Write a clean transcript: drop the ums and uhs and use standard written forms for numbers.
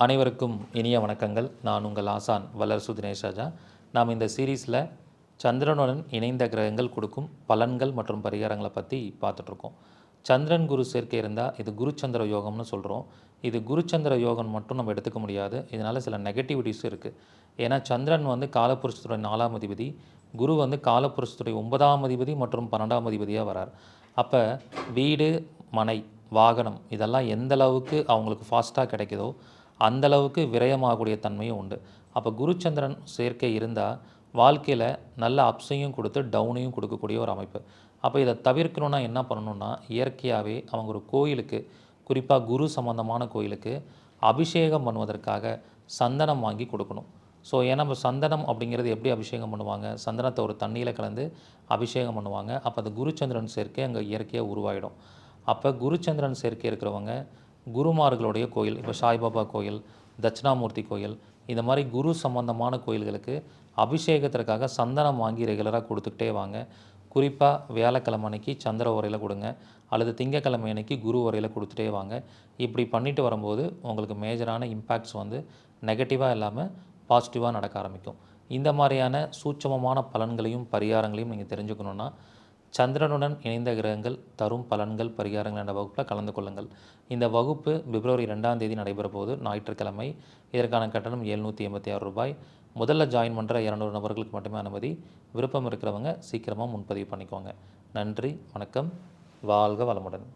அனைவருக்கும் இனிய வணக்கங்கள். நான் உங்கள் ஆசான் வல்லரசு தினேஷ் ராஜா. நாம் இந்த சீரீஸில் சந்திரனுடன் இணைந்த கிரகங்கள் கொடுக்கும் பலன்கள் மற்றும் பரிகாரங்களை பற்றி பார்த்துட்ருக்கோம். சந்திரன் குரு சேர்க்கை இருந்தால் இது குருச்சந்திர யோகம்னு சொல்கிறோம். இது குருச்சந்திர யோகம் மட்டும் நம்ம எடுத்துக்க முடியாது. இதனால் சில நெகட்டிவிட்டிஸும் இருக்குது. ஏன்னா சந்திரன் காலபுருஷத்துடைய 4ஆம் அதிபதி, குரு காலபுருஷத்துடைய 9ஆம் அதிபதி மற்றும் 12ஆம் அதிபதியாக வரார். அப்போ வீடு, மனை, வாகனம் இதெல்லாம் எந்த அளவுக்கு அவங்களுக்கு ஃபாஸ்ட்டாக கிடைக்குதோ அந்தளவுக்கு விரயமாகக்கூடிய தன்மையும் உண்டு. அப்போ குருச்சந்திரன் சேர்க்கை இருந்தால் வாழ்க்கையில் நல்ல அப்ஸையும் கொடுத்து டவுனையும் கொடுக்கக்கூடிய ஒரு அமைப்பு. அப்போ இதை தவிர்க்கணுன்னா என்ன பண்ணணுன்னா, இயற்கையாகவே அவங்க ஒரு கோயிலுக்கு, குறிப்பாக குரு சம்பந்தமான கோயிலுக்கு அபிஷேகம் பண்ணுவதற்காக சந்தனம் வாங்கி கொடுக்கணும். ஸோ ஏன்னா நம்ம சந்தனம் அப்படிங்கிறது எப்படி அபிஷேகம் பண்ணுவாங்க, சந்தனத்தை ஒரு தண்ணியில் கலந்து அபிஷேகம் பண்ணுவாங்க. அப்போ அந்த குருச்சந்திரன் சேர்க்கை அங்கே இயற்கையாக உருவாயிடும். அப்போ குருச்சந்திரன் சேர்க்கை இருக்கிறவங்க குருமார்களுடைய கோயில், இப்போ சாய்பாபா கோயில், தட்சிணாமூர்த்தி கோயில், இந்த மாதிரி குரு சம்பந்தமான கோயில்களுக்கு அபிஷேகத்திற்காக சந்தனம் வாங்கி ரெகுலராக கொடுத்துக்கிட்டே வாங்க. குறிப்பாக வியாழக்கிழமை அன்னைக்கு சந்திர உரையில் கொடுங்க, அல்லது திங்கக்கிழமை அன்னைக்கு குரு உரையில் கொடுத்துட்டே வாங்க. இப்படி பண்ணிட்டு வரும்போது உங்களுக்கு மேஜரான இம்பேக்ட்ஸ் நெகட்டிவாக இல்லாமல் பாசிட்டிவாக நடக்க ஆரம்பிக்கும். இந்த மாதிரியான சூட்சமமான பலன்களையும் பரிகாரங்களையும் நீங்கள் தெரிஞ்சுக்கணுன்னா, சந்திரனுடன் இணைந்த கிரகங்கள் தரும் பலன்கள் பரிகாரங்கள் என்ற வகுப்பில் கலந்து கொள்ளுங்கள். இந்த வகுப்பு பிப்ரவரி 2ஆம் தேதி நடைபெற போது ஞாயிற்றுக்கிழமை. இதற்கான கட்டணம் ரூ. 786. முதல்ல ஜாயின் பண்ணுற 200 நபர்களுக்கு மட்டுமே அனுமதி. விருப்பம் இருக்கிறவங்க சீக்கிரமாக முன்பதிவு பண்ணிக்கோங்க. நன்றி, வணக்கம், வாழ்க வளமுடன்.